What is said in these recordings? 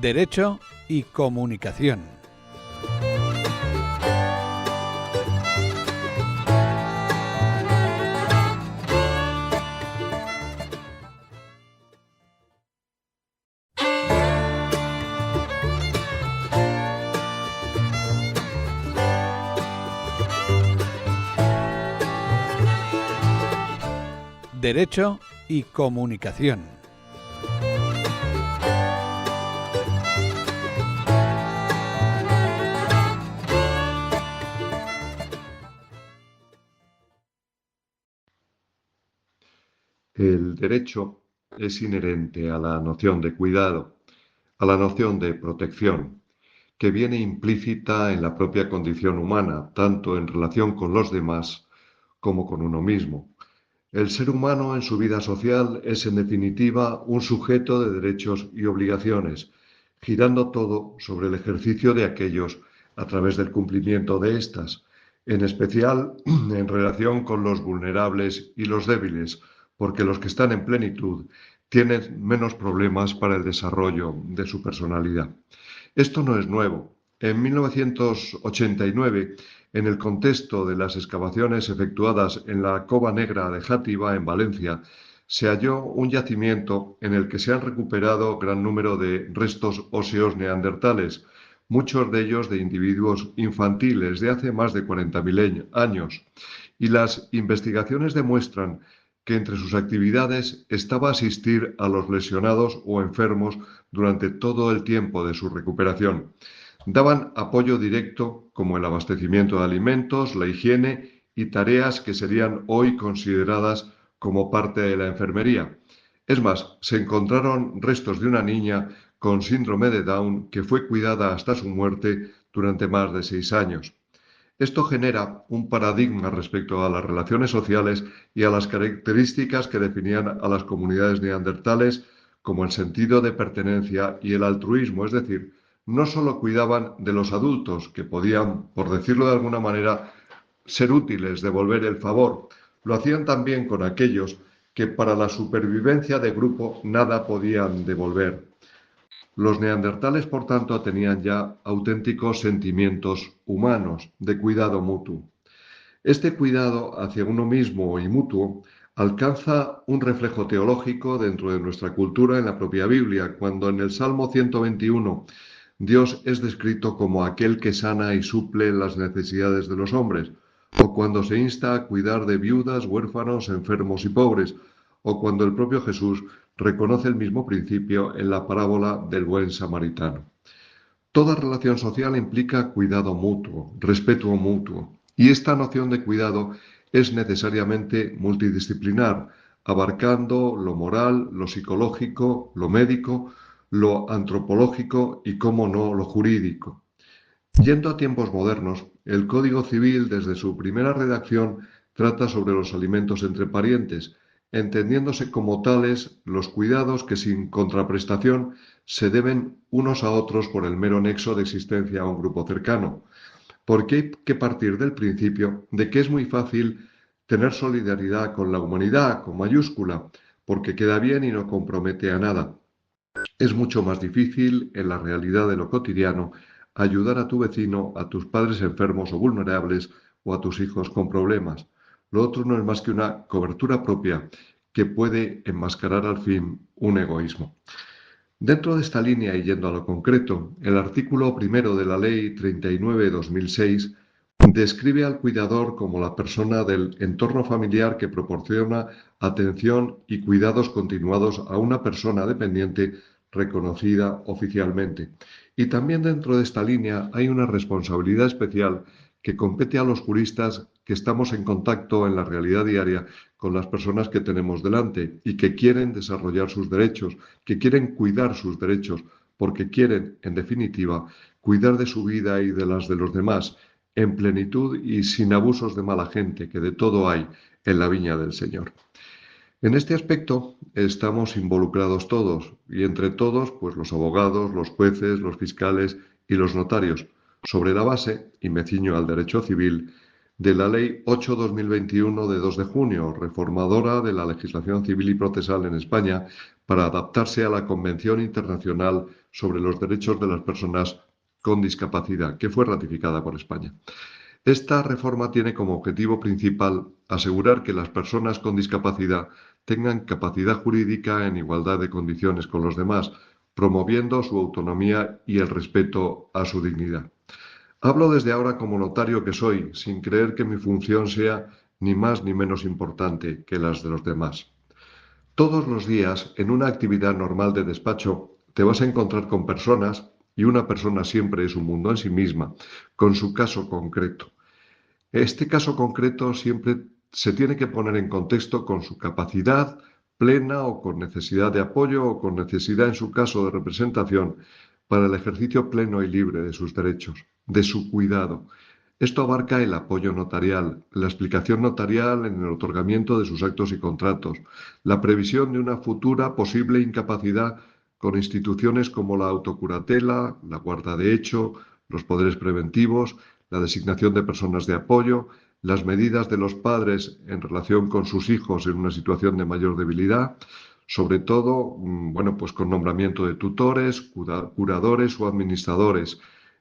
Derecho y comunicación. Derecho y comunicación. El derecho es inherente a la noción de cuidado, a la noción de protección, que viene implícita en la propia condición humana, tanto en relación con los demás como con uno mismo. El ser humano en su vida social es, en definitiva, un sujeto de derechos y obligaciones, girando todo sobre el ejercicio de aquellos a través del cumplimiento de éstas, en especial en relación con los vulnerables y los débiles, porque los que están en plenitud tienen menos problemas para el desarrollo de su personalidad. Esto no es nuevo. En 1989, en el contexto de las excavaciones efectuadas en la Cova Negra de Játiva, en Valencia, se halló un yacimiento en el que se han recuperado gran número de restos óseos neandertales, muchos de ellos de individuos infantiles de hace más de 40.000 años. Y las investigaciones demuestran que entre sus actividades estaba asistir a los lesionados o enfermos durante todo el tiempo de su recuperación. Daban apoyo directo como el abastecimiento de alimentos, la higiene y tareas que serían hoy consideradas como parte de la enfermería. Es más, se encontraron restos de una niña con síndrome de Down que fue cuidada hasta su muerte durante más de 6 años. Esto genera un paradigma respecto a las relaciones sociales y a las características que definían a las comunidades neandertales, como el sentido de pertenencia y el altruismo, es decir, no solo cuidaban de los adultos, que podían, por decirlo de alguna manera, ser útiles, devolver el favor, lo hacían también con aquellos que para la supervivencia de grupo nada podían devolver. Los neandertales, por tanto, tenían ya auténticos sentimientos humanos de cuidado mutuo. Este cuidado hacia uno mismo y mutuo alcanza un reflejo teológico dentro de nuestra cultura en la propia Biblia, cuando en el Salmo 121 Dios es descrito como aquel que sana y suple las necesidades de los hombres, o cuando se insta a cuidar de viudas, huérfanos, enfermos y pobres, o cuando el propio Jesús reconoce el mismo principio en la parábola del buen samaritano. Toda relación social implica cuidado mutuo, respeto mutuo, y esta noción de cuidado es necesariamente multidisciplinar, abarcando lo moral, lo psicológico, lo médico, lo antropológico y, cómo no, lo jurídico. Yendo a tiempos modernos, el Código Civil, desde su primera redacción, trata sobre los alimentos entre parientes, entendiéndose como tales los cuidados que sin contraprestación se deben unos a otros por el mero nexo de existencia a un grupo cercano. Porque hay que partir del principio de que es muy fácil tener solidaridad con la humanidad, con mayúscula, porque queda bien y no compromete a nada. Es mucho más difícil, en la realidad de lo cotidiano, ayudar a tu vecino, a tus padres enfermos o vulnerables o a tus hijos con problemas. Lo otro no es más que una cobertura propia que puede enmascarar al fin un egoísmo. Dentro de esta línea y yendo a lo concreto, el artículo primero de la Ley 39/2006 describe al cuidador como la persona del entorno familiar que proporciona atención y cuidados continuados a una persona dependiente reconocida oficialmente. Y también dentro de esta línea hay una responsabilidad especial que compete a los juristas que estamos en contacto en la realidad diaria con las personas que tenemos delante y que quieren desarrollar sus derechos, que quieren cuidar sus derechos, porque quieren, en definitiva, cuidar de su vida y de las de los demás, en plenitud y sin abusos de mala gente, que de todo hay en la viña del Señor. En este aspecto estamos involucrados todos, y entre todos, pues los abogados, los jueces, los fiscales y los notarios, sobre la base, y me ciño al derecho civil, de la Ley 8/2021 de 2 de junio, reformadora de la legislación civil y procesal en España, para adaptarse a la Convención Internacional sobre los Derechos de las Personas con Discapacidad, que fue ratificada por España. Esta reforma tiene como objetivo principal asegurar que las personas con discapacidad tengan capacidad jurídica en igualdad de condiciones con los demás, promoviendo su autonomía y el respeto a su dignidad. Hablo desde ahora como notario que soy, sin creer que mi función sea ni más ni menos importante que las de los demás. Todos los días, en una actividad normal de despacho, te vas a encontrar con personas, y una persona siempre es un mundo en sí misma, con su caso concreto. Este caso concreto siempre se tiene que poner en contexto con su capacidad plena o con necesidad de apoyo o con necesidad, en su caso, de representación para el ejercicio pleno y libre de sus derechos, de su cuidado. Esto abarca el apoyo notarial, la explicación notarial en el otorgamiento de sus actos y contratos, la previsión de una futura posible incapacidad con instituciones como la autocuratela, la guarda de hecho, los poderes preventivos, la designación de personas de apoyo, las medidas de los padres en relación con sus hijos en una situación de mayor debilidad, sobre todo, pues con nombramiento de tutores, curadores o administradores,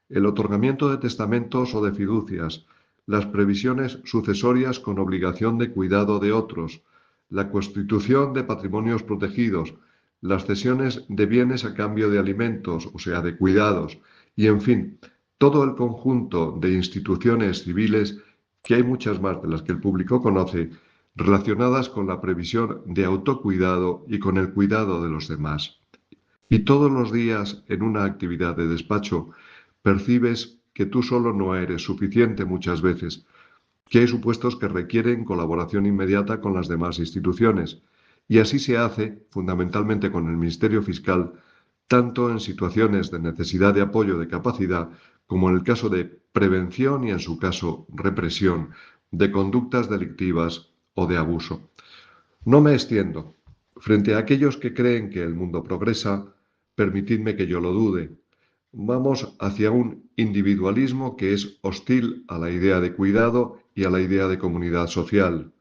el otorgamiento de testamentos o de fiducias, las previsiones sucesorias con obligación de cuidado de otros, la constitución de patrimonios protegidos, las cesiones de bienes a cambio de alimentos, o sea, de cuidados, y en fin, todo el conjunto de instituciones civiles, que hay muchas más de las que el público conoce, relacionadas con la previsión de autocuidado y con el cuidado de los demás. Y todos los días, en una actividad de despacho, percibes que tú solo no eres suficiente muchas veces, que hay supuestos que requieren colaboración inmediata con las demás instituciones, y así se hace, fundamentalmente con el Ministerio Fiscal, tanto en situaciones de necesidad de apoyo de capacidad, como en el caso de prevención y, en su caso, represión de conductas delictivas o de abuso. No me extiendo. Frente a aquellos que creen que el mundo progresa, permitidme que yo lo dude. Vamos hacia un individualismo que es hostil a la idea de cuidado y a la idea de comunidad social.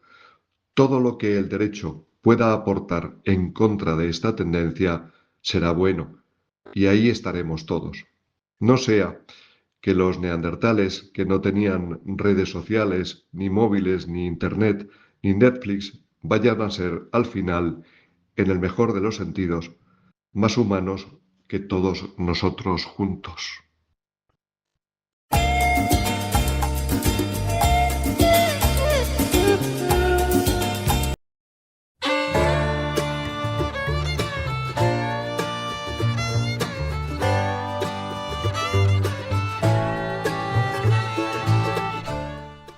Todo lo que el derecho pueda aportar en contra de esta tendencia será bueno, y ahí estaremos todos. No sea que los neandertales, que no tenían redes sociales, ni móviles, ni internet, ni Netflix, vayan a ser, al final, en el mejor de los sentidos, más humanos que todos nosotros juntos.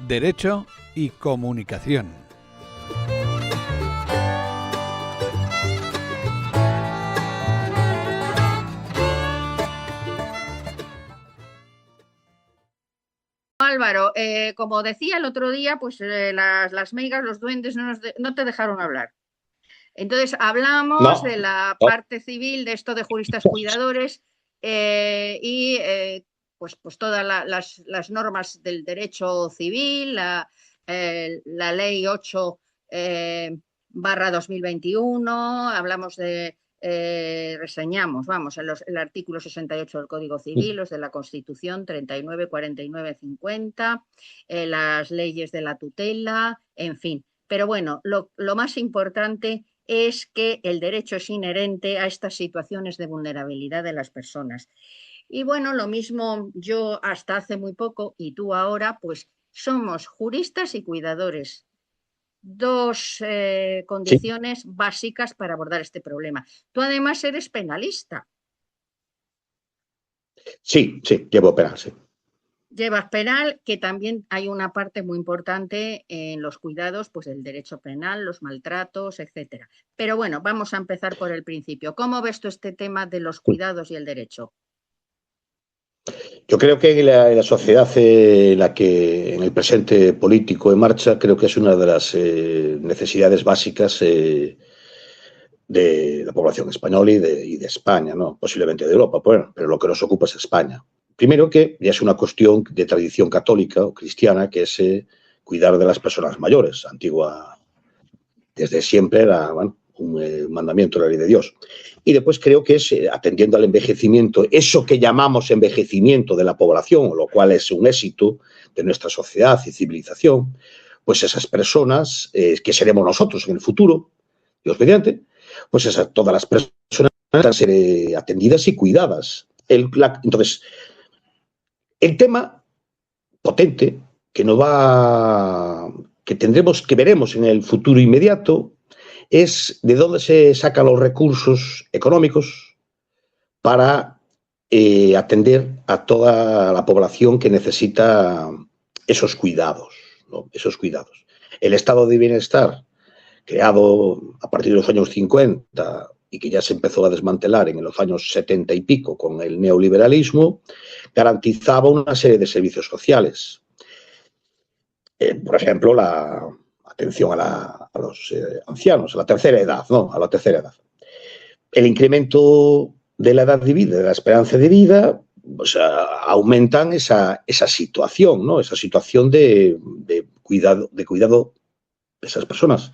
Derecho y comunicación. Álvaro, como decía el otro día, pues las meigas, los duendes no te dejaron hablar. Entonces hablamos de la parte civil, de esto de juristas cuidadores pues todas las normas del derecho civil, la ley 8 barra 2021, hablamos de reseñamos, el artículo 68 del Código Civil, los de la Constitución 39, 49, 50, las leyes de la tutela, en fin. Pero bueno, lo más importante es que el derecho es inherente a estas situaciones de vulnerabilidad de las personas. Y bueno, lo mismo yo hasta hace muy poco y tú ahora, pues somos juristas y cuidadores. Dos condiciones básicas para abordar este problema. Tú además eres penalista. Sí, llevo penal, sí. Llevas penal, que también hay una parte muy importante en los cuidados, pues el derecho penal, los maltratos, etcétera. Pero bueno, vamos a empezar por el principio. ¿Cómo ves tú este tema de los cuidados y el derecho? Yo creo que en la sociedad en la que en el presente político en marcha, creo que es una de las necesidades básicas de la población española y de España, ¿no? Posiblemente de Europa, bueno, pero lo que nos ocupa es España. Primero que ya es una cuestión de tradición católica o cristiana, que es cuidar de las personas mayores. Antigua, desde siempre era, un mandamiento de la ley de Dios. Y después creo que es atendiendo al envejecimiento, eso que llamamos envejecimiento de la población, lo cual es un éxito de nuestra sociedad y civilización, pues esas personas, que seremos nosotros en el futuro, Dios mediante, pues todas las personas van a ser atendidas y cuidadas. Entonces, el tema potente que que veremos en el futuro inmediato es de dónde se sacan los recursos económicos para atender a toda la población que necesita esos cuidados, ¿no? Esos cuidados. El estado de bienestar, creado a partir de los años 50 y que ya se empezó a desmantelar en los años 70 y pico con el neoliberalismo, garantizaba una serie de servicios sociales. Por ejemplo, la atención a los ancianos, a la tercera edad, ¿no? A la tercera edad. El incremento de la edad de vida, de la esperanza de vida, pues, aumentan esa situación, ¿no? Esa situación de cuidado de esas personas.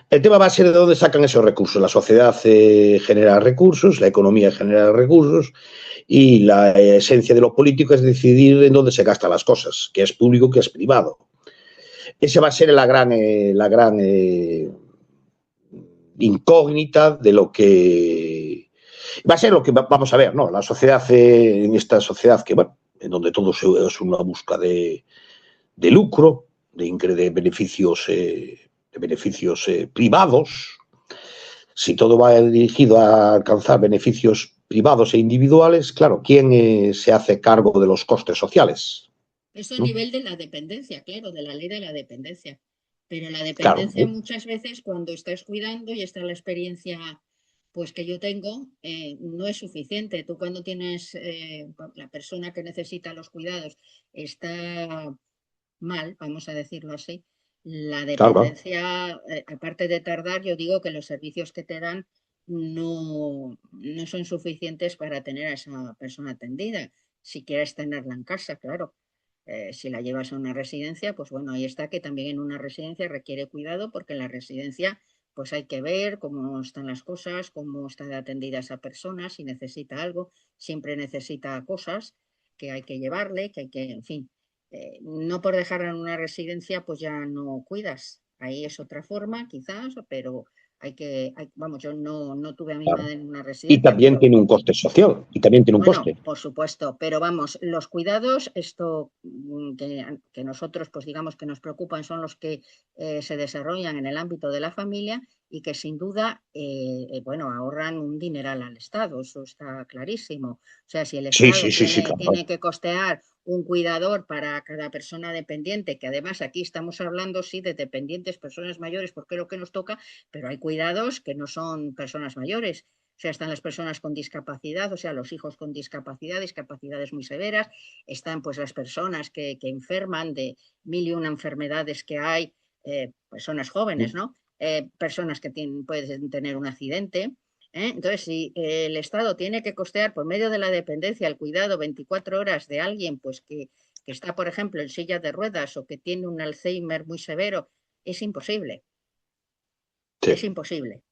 El tema va a ser de dónde sacan esos recursos. La sociedad genera recursos, la economía genera recursos y la esencia de lo político es decidir en dónde se gastan las cosas, que es público, que es privado. Esa va a ser la gran incógnita de lo que va a ser lo que vamos a ver, ¿no? La sociedad, en esta sociedad que, bueno, en donde todo es una busca de lucro, de beneficios privados. Si todo va dirigido a alcanzar beneficios privados e individuales, claro, ¿quién se hace cargo de los costes sociales? Eso a nivel de la dependencia, claro, de la ley de la dependencia. Pero la dependencia muchas veces cuando estás cuidando y está la experiencia pues que yo tengo, no es suficiente. Tú cuando tienes la persona que necesita los cuidados está mal, vamos a decirlo así, la dependencia, aparte de tardar, yo digo que los servicios que te dan no son suficientes para tener a esa persona atendida. Si quieres tenerla en casa, claro. Si la llevas a una residencia, pues bueno, ahí está que también en una residencia requiere cuidado porque en la residencia pues hay que ver cómo están las cosas, cómo está atendida esa persona, si necesita algo, siempre necesita cosas que hay que llevarle, que hay que, en fin, no por dejarla en una residencia pues ya no cuidas. Ahí es otra forma quizás, pero vamos, yo no tuve a mi madre en una residencia. Y también tiene un coste social, y también tiene un coste. Por supuesto, pero vamos, los cuidados, esto que nosotros, pues digamos que nos preocupan, son los que se desarrollan en el ámbito de la familia y que sin duda, bueno, ahorran un dineral al Estado, eso está clarísimo. O sea, si el Estado tiene que costear un cuidador para cada persona dependiente, que además aquí estamos hablando, sí, de dependientes, personas mayores, porque es lo que nos toca, pero hay cuidados que no son personas mayores. O sea, están las personas con discapacidad, o sea, los hijos con discapacidad, discapacidades muy severas, están pues las personas que enferman de mil y una enfermedades que hay, personas jóvenes, ¿no? Personas que pueden tener un accidente. Entonces, si el Estado tiene que costear por medio de la dependencia el cuidado 24 horas de alguien pues que está, por ejemplo, en silla de ruedas o que tiene un Alzheimer muy severo, es imposible. Sí. Es imposible.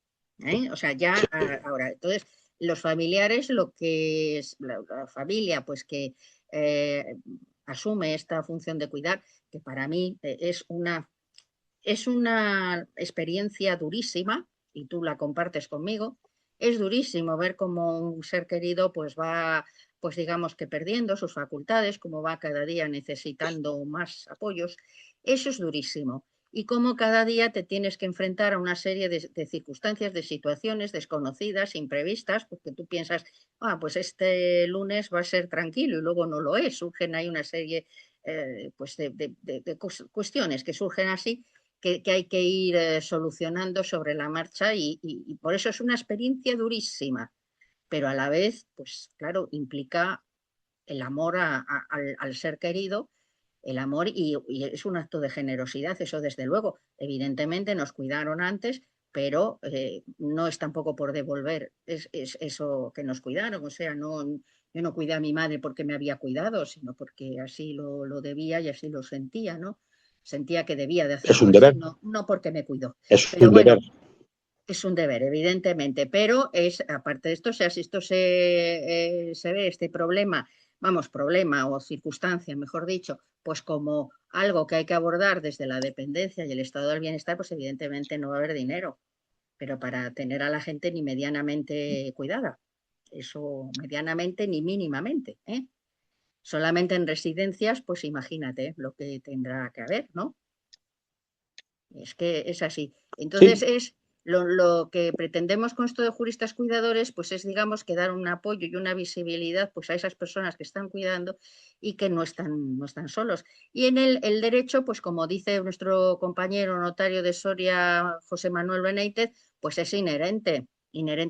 O sea, ya ahora, entonces, los familiares, lo que es la familia, pues que asume esta función de cuidar, que para mí es una experiencia durísima, y tú la compartes conmigo. Es durísimo ver cómo un ser querido pues va, pues digamos que perdiendo sus facultades, cómo va cada día necesitando más apoyos. Eso es durísimo. Y cómo cada día te tienes que enfrentar a una serie de circunstancias, de situaciones desconocidas, imprevistas, porque tú piensas, pues este lunes va a ser tranquilo y luego no lo es. Surgen ahí una serie pues de cuestiones que surgen así, que hay que ir solucionando sobre la marcha y por eso es una experiencia durísima, pero a la vez, pues claro, implica el amor al ser querido, el amor y es un acto de generosidad, eso desde luego. Evidentemente nos cuidaron antes, pero no es tampoco por devolver es eso que nos cuidaron, o sea, yo no cuidé a mi madre porque me había cuidado, sino porque así lo debía y así lo sentía, ¿no? Sentía que debía de hacerlo. Es un deber. No porque me cuidó. Es pero un bueno, deber. Es un deber, evidentemente, pero es, aparte de esto, o sea, si esto se ve, este problema, vamos, problema o circunstancia, mejor dicho, pues como algo que hay que abordar desde la dependencia y el estado del bienestar, pues evidentemente no va a haber dinero, pero para tener a la gente ni medianamente cuidada, eso medianamente ni mínimamente, ¿eh? Solamente en residencias, pues imagínate lo que tendrá que haber, ¿no? Es que es así. Entonces Sí, es lo que pretendemos con esto de juristas cuidadores, pues es, digamos, que dar un apoyo y una visibilidad pues a esas personas que están cuidando y que no están solos. Y en el derecho, pues como dice nuestro compañero notario de Soria, José Manuel Benítez, pues es inherente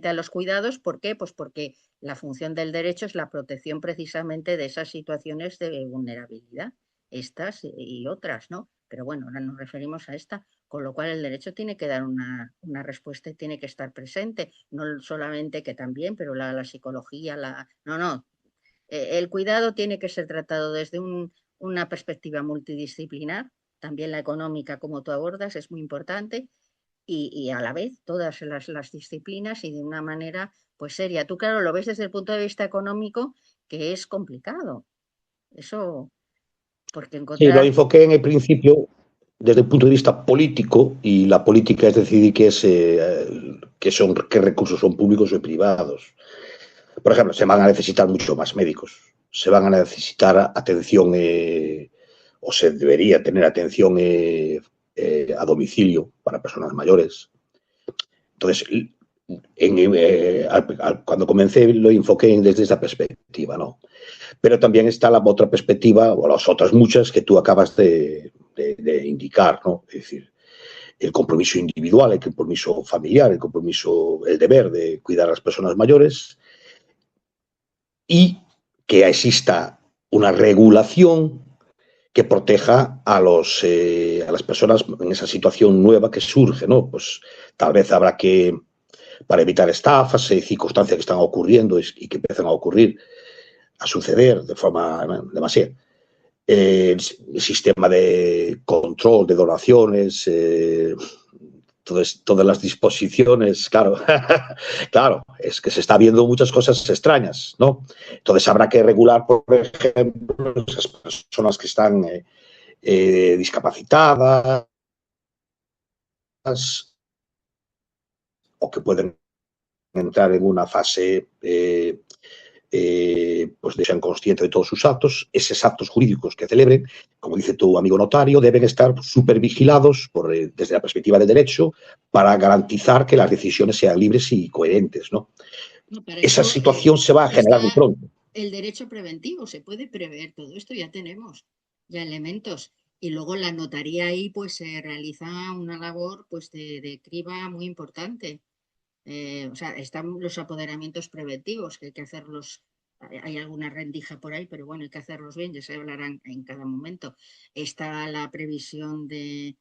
a los cuidados. ¿Por qué? Pues porque la función del derecho es la protección precisamente de esas situaciones de vulnerabilidad, estas y otras, ¿no? Pero bueno, ahora nos referimos a esta, con lo cual el derecho tiene que dar una respuesta y tiene que estar presente, no solamente que también, pero la psicología, no, no, el cuidado tiene que ser tratado desde una perspectiva multidisciplinar, también la económica, como tú abordas, es muy importante, y a la vez todas las disciplinas y de una manera pues seria. Tú, claro, lo ves desde el punto de vista económico, que es complicado, eso, porque sí, lo encontrar... enfoqué en el principio desde el punto de vista político y la política es decidir qué recursos son públicos o privados. Por ejemplo, se van a necesitar mucho más médicos, se van a necesitar atención o se debería tener atención a domicilio para personas mayores. Entonces, cuando comencé lo enfoqué desde esta perspectiva, ¿no? Pero también está la otra perspectiva, o las otras muchas que tú acabas de indicar, ¿no? Es decir, el compromiso individual, el compromiso familiar, el deber de cuidar a las personas mayores y que exista una regulación que proteja a las personas en esa situación nueva que surge, ¿no? Pues tal vez habrá que, para evitar estafas y circunstancias que están ocurriendo y que empiezan a ocurrir, a suceder de forma demasiado. El sistema de control de donaciones, todas las disposiciones, claro, claro, es que se está viendo muchas cosas extrañas, ¿no? Entonces habrá que regular, por ejemplo, esas personas que están discapacitadas o que pueden entrar en una fase pues de sean conscientes de todos sus actos, esos actos jurídicos que celebren, como dice tu amigo notario, deben estar súper vigilados desde la perspectiva del derecho para garantizar que las decisiones sean libres y coherentes, ¿no? No, para Esa eso situación se va a generar muy está pronto. el derecho preventivo, se puede prever todo esto, ya tenemos ya elementos. Y luego la notaría ahí pues se realiza una labor pues de criba muy importante. O sea, están los apoderamientos preventivos, que hay que hacerlos, hay alguna rendija por ahí, pero bueno, hay que hacerlos bien, ya se hablarán en cada momento. Está la previsión de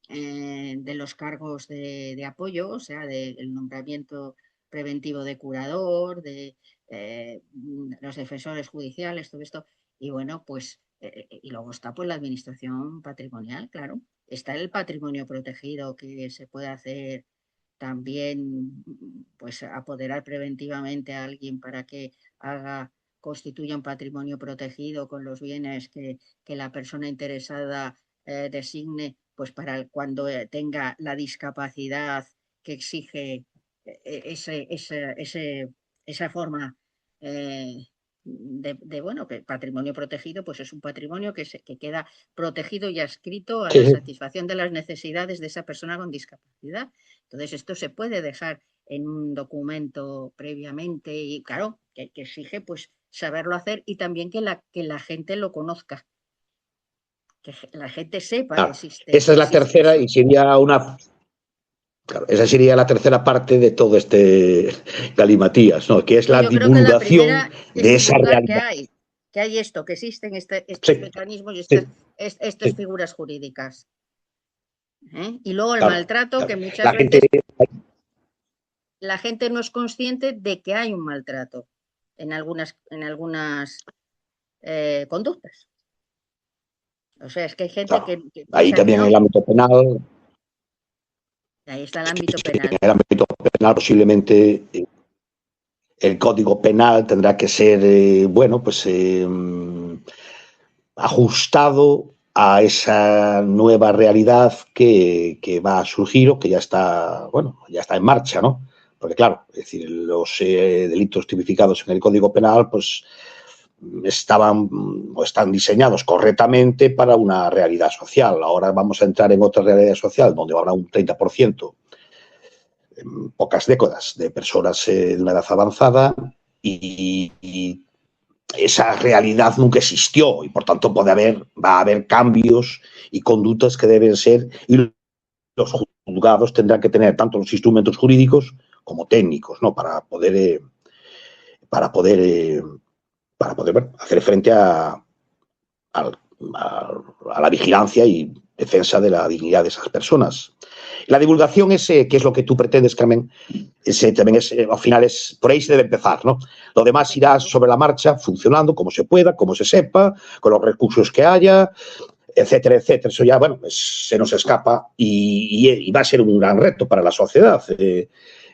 los cargos de apoyo, o sea, del nombramiento preventivo de curador, de los defensores judiciales, todo esto. Y bueno, pues, y luego está pues la administración patrimonial, claro. Está el patrimonio protegido que se puede hacer también, pues apoderar preventivamente a alguien para que constituya un patrimonio protegido con los bienes que la persona interesada designe, pues para cuando tenga la discapacidad que exige esa forma bueno, que patrimonio protegido, pues es un patrimonio que queda protegido y adscrito a Sí, la sí. satisfacción de las necesidades de esa persona con discapacidad. Entonces, esto se puede dejar en un documento previamente y, claro, que exige pues saberlo hacer y también que la gente lo conozca, que la gente sepa que Claro, existe, esa que es la existe tercera eso. y sería claro, esa sería la tercera parte de todo este galimatías, ¿no? Que es No, la yo creo que la divulgación primera es de esa divulgar realidad. que hay esto, que existen estos Sí, mecanismos y sí, estas sí, figuras jurídicas. ¿Eh? Y luego el claro, maltrato, claro. que muchas La gente, veces la gente no es consciente de que hay un maltrato en algunas conductas. O sea, es que hay gente claro, que ahí piensa que también en el no. ámbito penal, Ahí está el ámbito penal. En el ámbito penal posiblemente el Código Penal tendrá que ser, bueno, pues ajustado a esa nueva realidad que va a surgir o que ya está, bueno, ya está en marcha, ¿no? Porque claro, es decir, los delitos tipificados en el Código Penal, pues estaban o están diseñados correctamente para una realidad social. Ahora vamos a entrar en otra realidad social donde habrá un 30% en pocas décadas de personas de una edad avanzada y esa realidad nunca existió y por tanto va a haber cambios y conductas que deben ser y los juzgados tendrán que tener tanto los instrumentos jurídicos como técnicos, ¿no? Para poder bueno, hacer frente a, a la vigilancia y defensa de la dignidad de esas personas. La divulgación que es lo que tú pretendes, Carmen, también es, al final por ahí se debe empezar, ¿no? Lo demás irá sobre la marcha, funcionando como se pueda, como se sepa, con los recursos que haya, etcétera, etcétera. Eso ya, bueno, pues, se nos escapa y va a ser un gran reto para la sociedad.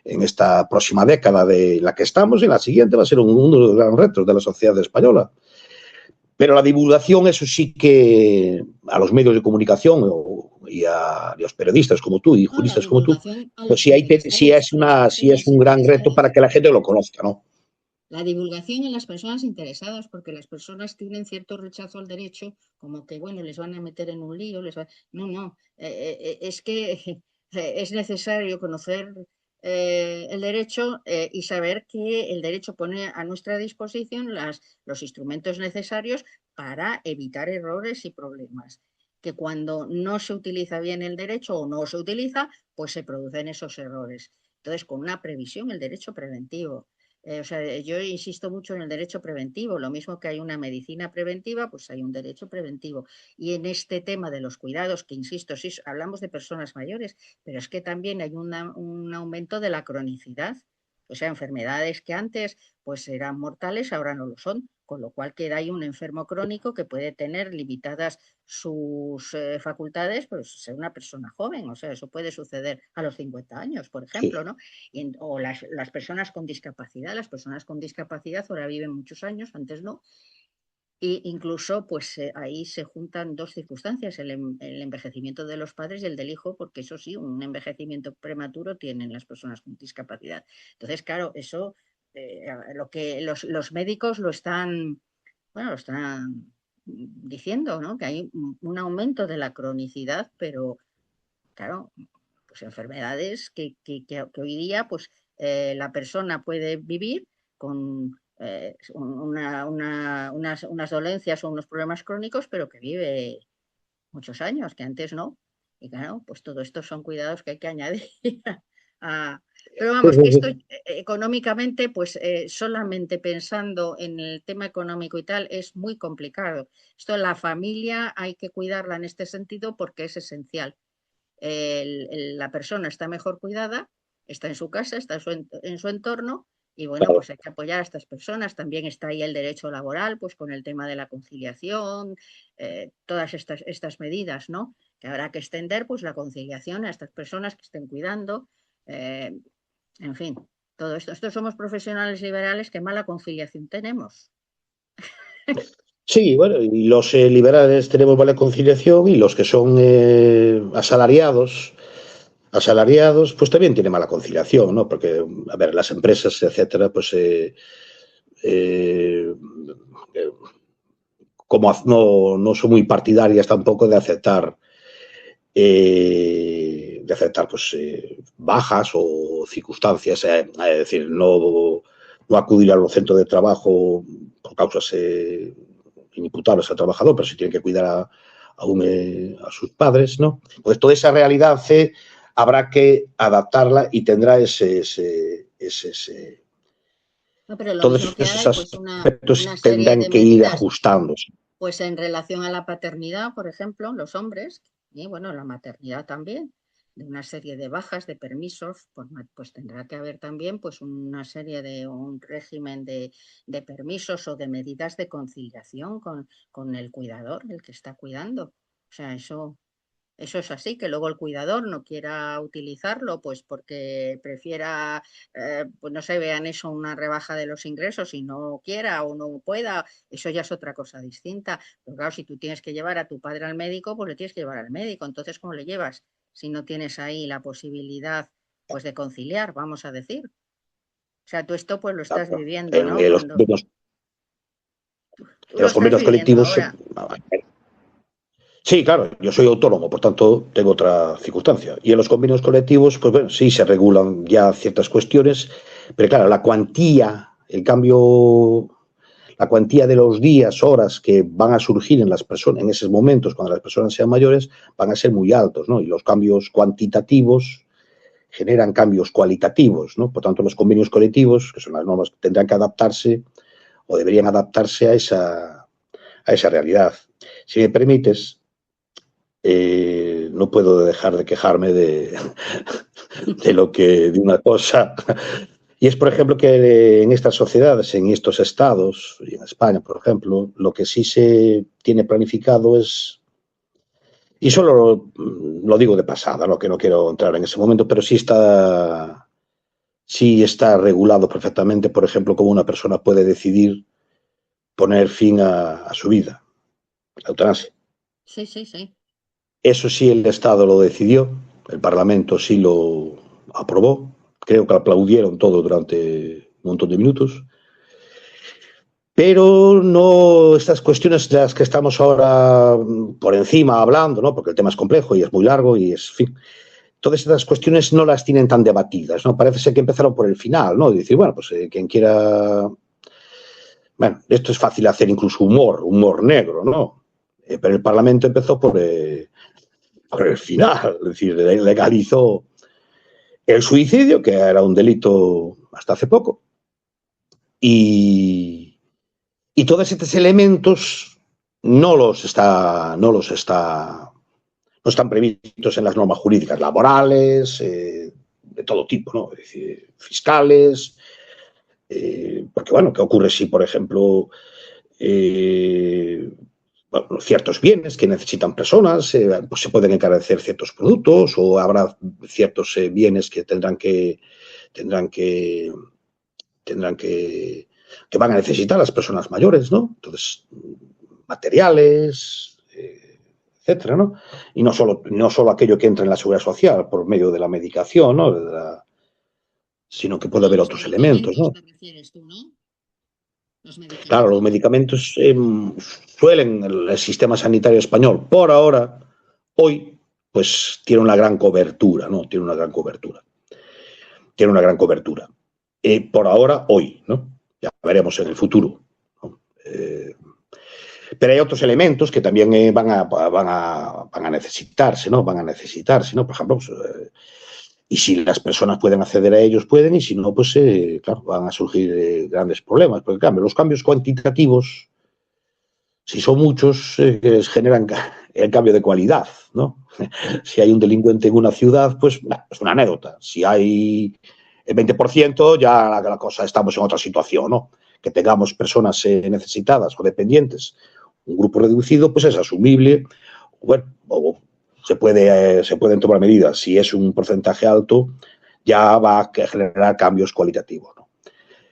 En esta próxima década de la que estamos, en la siguiente va a ser uno de los grandes retos de la sociedad española. Pero la divulgación, eso sí que a los medios de comunicación y a los periodistas como tú y juristas como tú, pues sí es un gran reto para que la gente lo conozca, ¿no? La divulgación en las personas interesadas, porque las personas tienen cierto rechazo al derecho, como que, bueno, les van a meter en un lío, No, es que es necesario conocer el derecho y saber que el derecho pone a nuestra disposición los instrumentos necesarios para evitar errores y problemas. Que cuando no se utiliza bien el derecho o no se utiliza, pues se producen esos errores. Entonces, con una previsión, el derecho preventivo. O sea, yo insisto mucho en el derecho preventivo, lo mismo que hay una medicina preventiva, pues hay un derecho preventivo. Y en este tema de los cuidados, que insisto, sí, hablamos de personas mayores, pero es que también hay un aumento de la cronicidad. O sea, enfermedades que antes pues eran mortales, ahora no lo son, con lo cual queda ahí un enfermo crónico que puede tener limitadas sus facultades, pues ser una persona joven, o sea, eso puede suceder a los 50 años, por ejemplo, Sí. ¿no? O las personas con discapacidad ahora viven muchos años, antes no, e incluso pues ahí se juntan dos circunstancias, el envejecimiento de los padres y el del hijo, porque eso sí, un envejecimiento prematuro tienen las personas con discapacidad. Entonces, claro, eso lo que los médicos lo están, bueno, lo están diciendo, ¿no? Que hay un aumento de la cronicidad, pero claro, pues enfermedades que hoy día pues la persona puede vivir con unas dolencias o unos problemas crónicos, pero que vive muchos años, que antes no. Y claro, pues todo esto son cuidados que hay que añadir. a- Pero vamos, que esto económicamente, pues solamente pensando en el tema económico y tal, es muy complicado. Esto la familia hay que cuidarla en este sentido porque es esencial. La persona está mejor cuidada, está en su casa, está en su entorno y bueno, pues hay que apoyar a estas personas. También está ahí el derecho laboral, pues con el tema de la conciliación, todas estas medidas, ¿no? Que habrá que extender pues la conciliación a estas personas que estén cuidando, eh, en fin, todo esto. Estos somos profesionales liberales que mala conciliación tenemos. Sí, bueno, y los liberales tenemos buena conciliación y los que son asalariados, pues también tienen mala conciliación, ¿no? Porque, a ver, las empresas, etcétera, pues eh, como no son muy partidarias tampoco de aceptar pues bajas o circunstancias, es decir, no acudir a los centros de trabajo por causas inimputables al trabajador, pero si tiene que cuidar a sus padres, ¿no? Pues toda esa realidad habrá que adaptarla y tendrá No, pero lo mismo todos que esos hay, pues aspectos una serie tendrán de que ir medidas. ajustándose. Pues en relación a la paternidad, por ejemplo, los hombres, y bueno, la maternidad también, de una serie de bajas, de permisos, pues tendrá que haber también pues una serie de un régimen de permisos o de medidas de conciliación con el cuidador, el que está cuidando. O sea, eso Eso es así, que luego el cuidador no quiera utilizarlo, pues porque prefiera, pues no se vean eso una rebaja de los ingresos y no quiera o no pueda, eso ya es otra cosa distinta. Pero claro, si tú tienes que llevar a tu padre al médico, pues le tienes que llevar al médico. Entonces, ¿cómo le llevas? Si no tienes ahí la posibilidad, pues de conciliar, vamos a decir. O sea, tú esto pues lo estás Exacto. viviendo, En ¿no? Cuando tú lo los estás convenios viviendo colectivos. ahora. Sí, claro, yo soy autónomo, por tanto tengo otra circunstancia. Y en los convenios colectivos, pues bueno, sí se regulan ya ciertas cuestiones, pero claro, la cuantía, el cambio, la cuantía de los días, horas que van a surgir en las personas, en esos momentos, cuando las personas sean mayores, van a ser muy altos, ¿no? Y los cambios cuantitativos generan cambios cualitativos, ¿no? Por tanto, los convenios colectivos, que son las normas que tendrán que adaptarse o deberían adaptarse a esa realidad. Si me permites, no puedo dejar de quejarme de una cosa. Y es, por ejemplo, que en estas sociedades, en estos estados, y en España, por ejemplo, lo que sí se tiene planificado es, y solo lo digo de pasada, lo que no quiero entrar en ese momento, pero sí está regulado perfectamente, por ejemplo, cómo una persona puede decidir poner fin a su vida, la eutanasia. Sí, sí, sí. Eso sí el Estado lo decidió, el Parlamento sí lo aprobó, creo que aplaudieron todo durante un montón de minutos, pero no estas cuestiones de las que estamos ahora por encima hablando, ¿no? Porque el tema es complejo y es muy largo y es, en fin, todas estas cuestiones no las tienen tan debatidas, ¿no? Parece ser que empezaron por el final, ¿no? Y decir, bueno, pues quien quiera... Bueno, esto es fácil hacer incluso humor negro, ¿no? Pero el Parlamento empezó por el final, es decir, legalizó el suicidio, que era un delito hasta hace poco, y, y todos estos elementos no están previstos en las normas jurídicas laborales, de todo tipo, ¿no? Es decir, fiscales, porque bueno, ¿qué ocurre si, por ejemplo, bueno, ciertos bienes que necesitan personas, pues se pueden encarecer ciertos productos o habrá ciertos bienes que tendrán que tendrán que van a necesitar las personas mayores, ¿no? Entonces, materiales, etcétera, ¿no? Y no solo aquello que entra en la seguridad social por medio de la medicación, ¿no? Sino que puede No, haber los otros elementos, medicamentos ¿no? te refieres tú, ¿no? Los Claro, los medicamentos. medicamentos suelen, el sistema sanitario español, por ahora, hoy, pues tiene una gran cobertura, ¿no? Tiene una gran cobertura. Tiene una gran cobertura. Por ahora, hoy, ¿no? Ya veremos en el futuro, ¿no? Pero hay otros elementos que también van a necesitarse, ¿no? Van a necesitarse, ¿no? Por ejemplo, pues, y si las personas pueden acceder a ellos, pueden, y si no, pues, claro, van a surgir grandes problemas. Porque, claro, los cambios cuantitativos, si son muchos, generan el cambio de cualidad, ¿no? Si hay un delincuente en una ciudad, pues es una anécdota. Si hay el 20%, ya la cosa, estamos en otra situación, ¿no? Que tengamos personas necesitadas o dependientes, un grupo reducido, pues es asumible. Bueno, se pueden tomar medidas. Si es un porcentaje alto, ya va a generar cambios cualitativos, ¿no?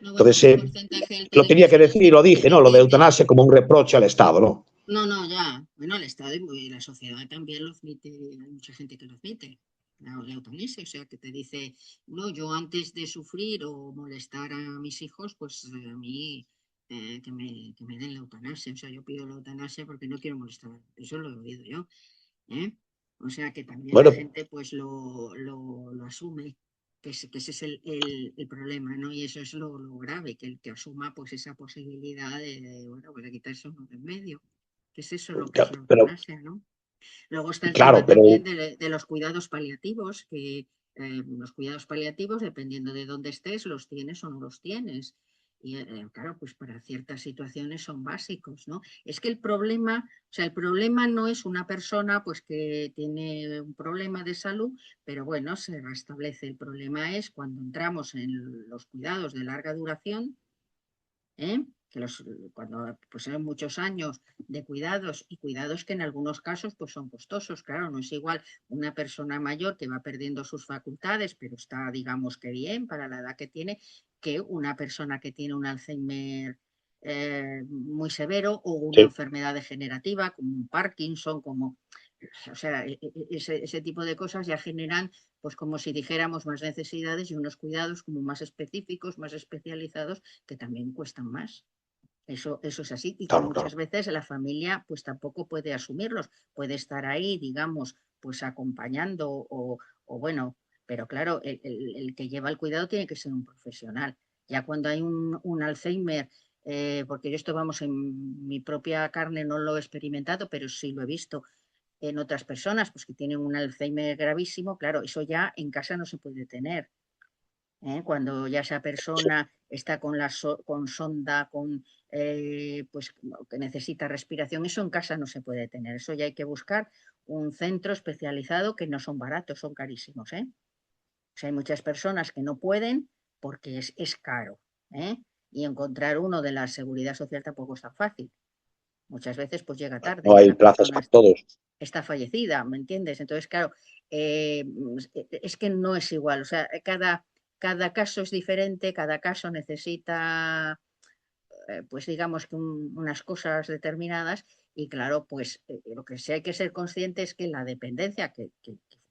No, bueno, Entonces, un porcentaje alto lo de tenía que personas decir, lo dije, ¿no? Lo de depende. eutanasia como un reproche al Estado, ¿no? No, no, ya. Bueno, el Estado y la sociedad también lo admite, hay mucha gente que lo admite, la eutanasia, o sea, que te dice, no, yo antes de sufrir o molestar a mis hijos, pues a mí que me den la eutanasia, o sea, yo pido la eutanasia porque no quiero molestar, eso lo he oído yo, ¿eh? O sea, que también la Bueno, gente pues lo asume, que ese es el problema, ¿no? Y eso es lo grave, que el que asuma pues esa posibilidad bueno, pues de quitarse uno de en medio. ¿Qué es eso lo que es la pero eutanasia, no? Luego está el claro, tema pero también de los cuidados paliativos, que los cuidados paliativos, dependiendo de dónde estés, los tienes o no los tienes. Y claro, pues para ciertas situaciones son básicos, ¿no? Es que el problema, o sea, el problema no es una persona pues que tiene un problema de salud, pero bueno, se restablece. El problema es cuando entramos en los cuidados de larga duración, ¿eh? cuando pues son muchos años de cuidados y cuidados que en algunos casos pues son costosos, claro, no es igual una persona mayor que va perdiendo sus facultades, pero está, digamos que bien para la edad que tiene, que una persona que tiene un Alzheimer muy severo o una Sí, enfermedad degenerativa como un Parkinson, como, o sea, ese tipo de cosas ya generan, pues como si dijéramos, más necesidades y unos cuidados como más específicos, más especializados, que también cuestan más. Eso es así y que claro, muchas claro. veces la familia pues tampoco puede asumirlos, puede estar ahí, digamos, pues acompañando o bueno, pero claro, el que lleva el cuidado tiene que ser un profesional. Ya cuando hay un Alzheimer, porque yo esto vamos en mi propia carne no lo he experimentado, pero sí lo he visto en otras personas, pues que tienen un Alzheimer gravísimo, claro, eso ya en casa no se puede tener. Cuando ya esa Sí. persona está con sonda, pues que necesita respiración, eso en casa no se puede tener. Eso ya hay que buscar un centro especializado que no son baratos, son carísimos. O sea, hay muchas personas que no pueden porque es caro. ¿eh? Y encontrar uno de la seguridad social tampoco es tan fácil. Muchas veces pues llega tarde, No ya hay la plazas persona para todos. está fallecida, ¿me entiendes? Entonces, claro, es que no es igual, o sea, cada caso es diferente, cada caso necesita, pues digamos que unas cosas determinadas y claro, pues lo que sí hay que ser consciente es que la dependencia,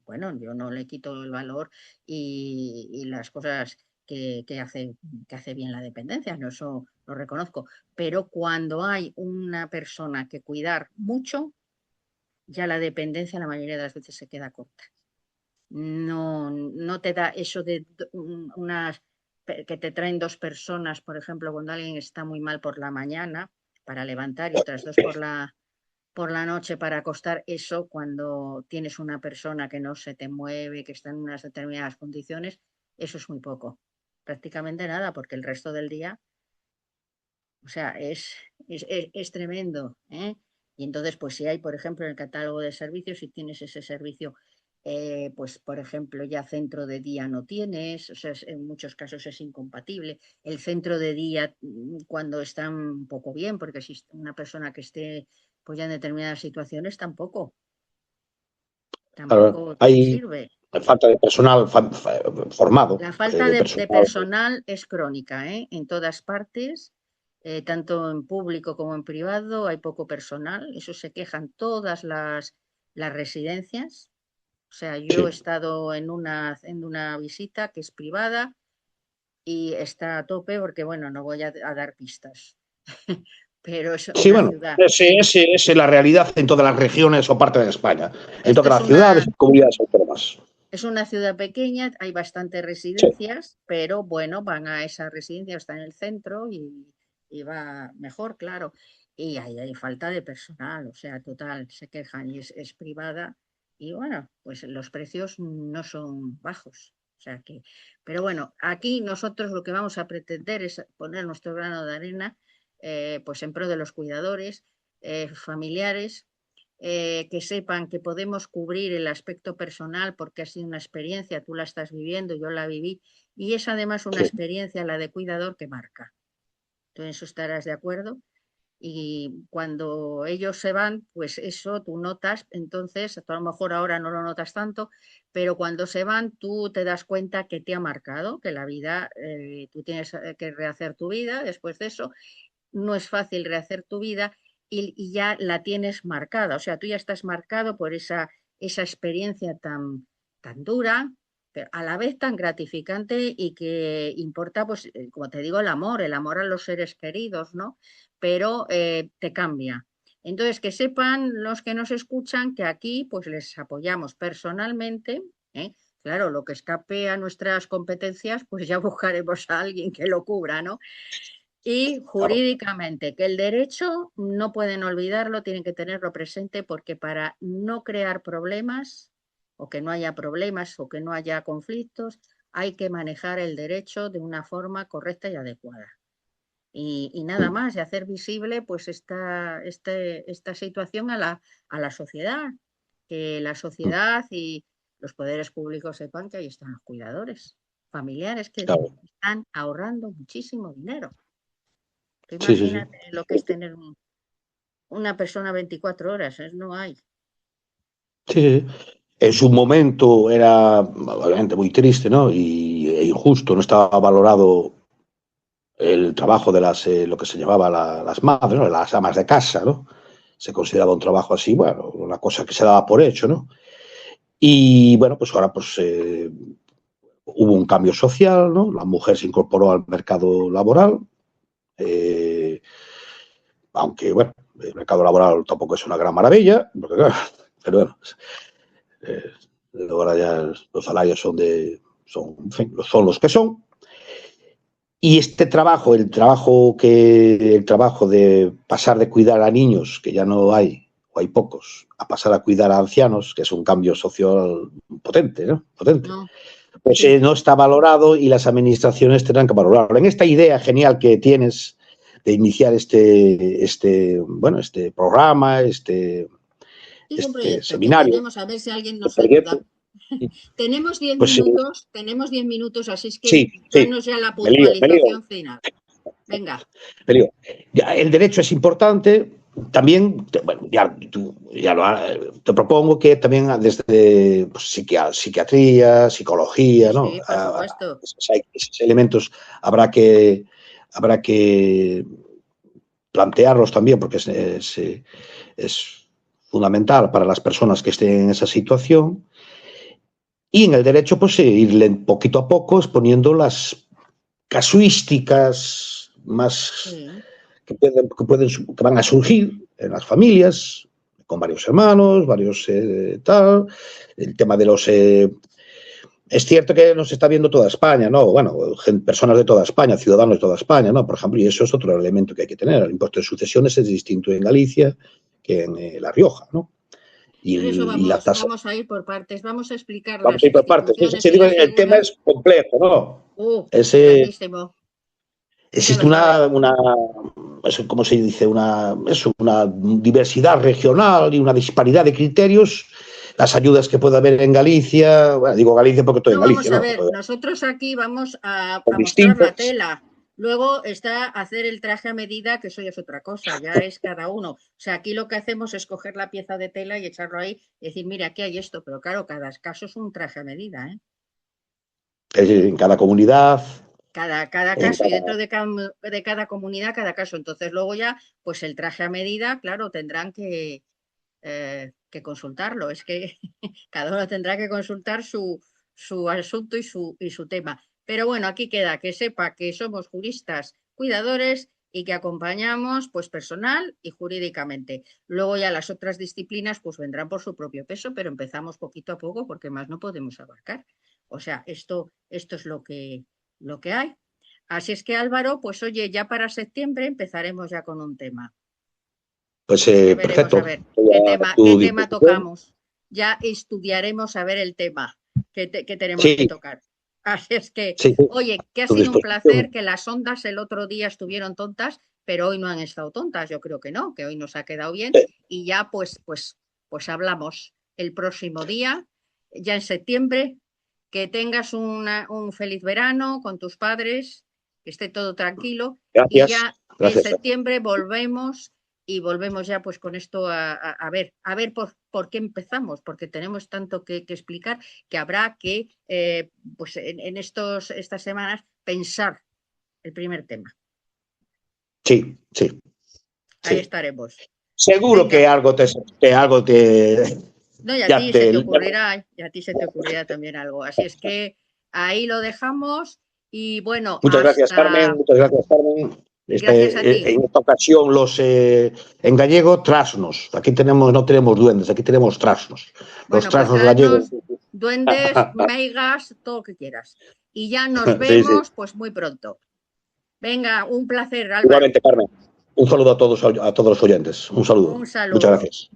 bueno, yo no le quito el valor y las cosas que hace bien la dependencia, no, eso lo reconozco, pero cuando hay una persona que cuidar mucho, ya la dependencia la mayoría de las veces se queda corta. No te da eso de que te traen dos personas, por ejemplo, cuando alguien está muy mal por la mañana para levantar y otras dos por la noche para acostar, eso cuando tienes una persona que no se te mueve, que está en unas determinadas condiciones, eso es muy poco. Prácticamente nada, porque el resto del día, o sea, es tremendo. Y entonces, pues si hay, por ejemplo, en el catálogo de servicios, si tienes ese servicio, pues por ejemplo, ya centro de día no tienes, o sea, en muchos casos es incompatible. El centro de día, cuando está un poco bien, porque si una persona que esté pues ya en determinadas situaciones, Claro, tampoco te hay sirve. falta de personal formado, La falta de de personal. personal es crónica, en todas partes, tanto en público como en privado, hay poco personal. Eso se quejan todas las residencias. O sea, yo he Sí, estado en una visita que es privada y está a tope porque, bueno, no voy a dar pistas, pero es sí, una bueno, ciudad. ese es la realidad en todas las regiones o partes de España, en Esto todas las ciudades y comunidades autónomas. es una ciudad pequeña, hay bastantes Sí, residencias, pero bueno, van a esa residencia, está en el centro y va mejor, claro. Y hay falta de personal, o sea, total, se quejan y es privada. Y bueno, pues los precios no son bajos. O sea que, pero bueno, aquí nosotros lo que vamos a pretender es poner nuestro grano de arena, pues en pro de los cuidadores, familiares, que sepan que podemos cubrir el aspecto personal porque ha sido una experiencia, tú la estás viviendo, yo la viví, y es además una sí. experiencia, la de cuidador, que marca. Tú en eso estarás de acuerdo. Y cuando ellos se van, pues eso tú notas, entonces, a lo mejor ahora no lo notas tanto, pero cuando se van tú te das cuenta que te ha marcado, que la vida, tú tienes que rehacer tu vida después de eso, no es fácil rehacer tu vida y ya la tienes marcada. O sea, tú ya estás marcado por esa experiencia tan dura, pero a la vez tan gratificante y que importa, pues, como te digo, el amor a los seres queridos, ¿no? Pero te cambia. Entonces, que sepan los que nos escuchan que aquí, pues, les apoyamos personalmente, ¿eh? Claro, lo que escape a nuestras competencias, pues ya buscaremos a alguien que lo cubra, ¿no? Y Claro. jurídicamente, que el derecho no pueden olvidarlo, tienen que tenerlo presente porque para no crear problemas o que no haya problemas o que no haya conflictos, hay que manejar el derecho de una forma correcta y adecuada. Y nada más, y hacer visible pues esta situación a la sociedad, que la sociedad y los poderes públicos sepan que ahí están los cuidadores familiares que Claro. están ahorrando muchísimo dinero. Sí, sí, sí. Imagínate lo que es tener una persona 24 horas, no hay. Sí, en su momento era obviamente muy triste, ¿no? E injusto, no estaba valorado el trabajo de lo que se llamaba las madres, ¿no? Las amas de casa, ¿no? Se consideraba un trabajo así, bueno, una cosa que se daba por hecho, ¿no? Y bueno, pues ahora pues hubo un cambio social, ¿no? La mujer se incorporó al mercado laboral, eh, aunque bueno, el mercado laboral tampoco es una gran maravilla, porque, claro, pero bueno, eh, ahora ya los salarios en fin, son los que son. Y este trabajo, el trabajo de pasar de cuidar a niños, que ya no hay, o hay pocos, a pasar a cuidar a ancianos, que es un cambio social potente, ¿no? Potente. No, Pues sí. no está valorado y las administraciones tendrán que valorarlo. En esta idea genial que tienes de iniciar este programa, Es un proyecto que seminario, tenemos, a ver si alguien nos proyecto, ayuda. Tenemos 10 pues minutos, así es que sí, danos ya la me lío. puntualización final. Venga. Pero el derecho es importante. También, bueno, te propongo que también desde pues, psiquiatría, psicología, Sí, ¿no? sí, por supuesto. Esos elementos habrá que plantearlos también porque es fundamental para las personas que estén en esa situación. Y en el derecho, pues irle poquito a poco exponiendo las casuísticas más Sí. que van a surgir en las familias, con varios hermanos, varios tal. El tema de los... es cierto que nos está viendo toda España, ¿no? Bueno, personas de toda España, ciudadanos de toda España, ¿no? Por ejemplo, y eso es otro elemento que hay que tener. El impuesto de sucesiones es distinto en Galicia que en La Rioja, ¿no? Pero eso Y la tasa... vamos a ir por partes, vamos a explicar Vamos las a ir por partes. instituciones Sí, y digo, las el tema figuras. es complejo, ¿no? Grandísimo. Ya Existe lo sabes. ¿cómo se dice? Una diversidad regional y una disparidad de criterios. Las ayudas que puede haber en Galicia, bueno, digo Galicia porque estoy en No, vamos Galicia, a ¿no? ver, nosotros aquí vamos a Son mostrar la distintas. tela. Luego está hacer el traje a medida, que eso ya es otra cosa, ya es cada uno. O sea, aquí lo que hacemos es coger la pieza de tela y echarlo ahí y decir, mira, aquí hay esto, pero claro, cada caso es un traje a medida, ¿eh? En cada comunidad. Cada En caso y cada... dentro de cada comunidad, cada caso. Entonces luego ya, pues el traje a medida, claro, tendrán que consultarlo. Es que cada uno tendrá que consultar su asunto y su tema. Pero bueno, aquí queda que sepa que somos juristas cuidadores y que acompañamos pues personal y jurídicamente. Luego ya las otras disciplinas pues vendrán por su propio peso, pero empezamos poquito a poco porque más no podemos abarcar. O sea, esto es lo que hay. Así es que Álvaro, pues oye, ya para septiembre empezaremos ya con un tema. Pues Ya veremos a perfecto. ver Estoy a qué tu tema disposición. tocamos. Ya estudiaremos a ver el tema que tenemos que Sí, tocar. Así es que, sí, oye, que a ha tu sido un placer, disposición. que las ondas el otro día estuvieron tontas, pero hoy no han estado tontas. Yo creo que no, que hoy nos ha quedado bien y ya pues hablamos el próximo día, ya en septiembre. Que tengas un feliz verano con tus padres, que esté todo tranquilo y Gracias. ya en Gracias. septiembre volvemos y volvemos ya pues con esto a ver por qué empezamos, porque tenemos tanto que explicar que habrá que pues en estas semanas pensar el primer tema. Sí, sí, Ahí sí. estaremos. Seguro que Venga. algo te No, y a ya ti se te... te ocurrirá, y a ti se te ocurrirá también algo. Así es que ahí lo dejamos y bueno, Muchas gracias, Carmen. hasta... Muchas gracias, Carmen. Gracias a ti. En esta ocasión en gallego, trasnos. Aquí no tenemos duendes, aquí tenemos trasnos. Los Bueno, pues trasnos gallegos. tranos, duendes, meigas, todo lo que quieras. Y ya nos Sí, sí. vemos pues muy pronto. Venga, un placer, Álvaro. Igualmente, Carmen. Un saludo a todos los oyentes. Un saludo. Un Muchas saludo. gracias.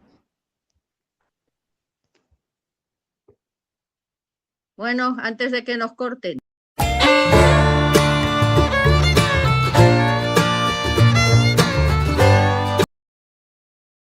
Bueno, antes de que nos corten.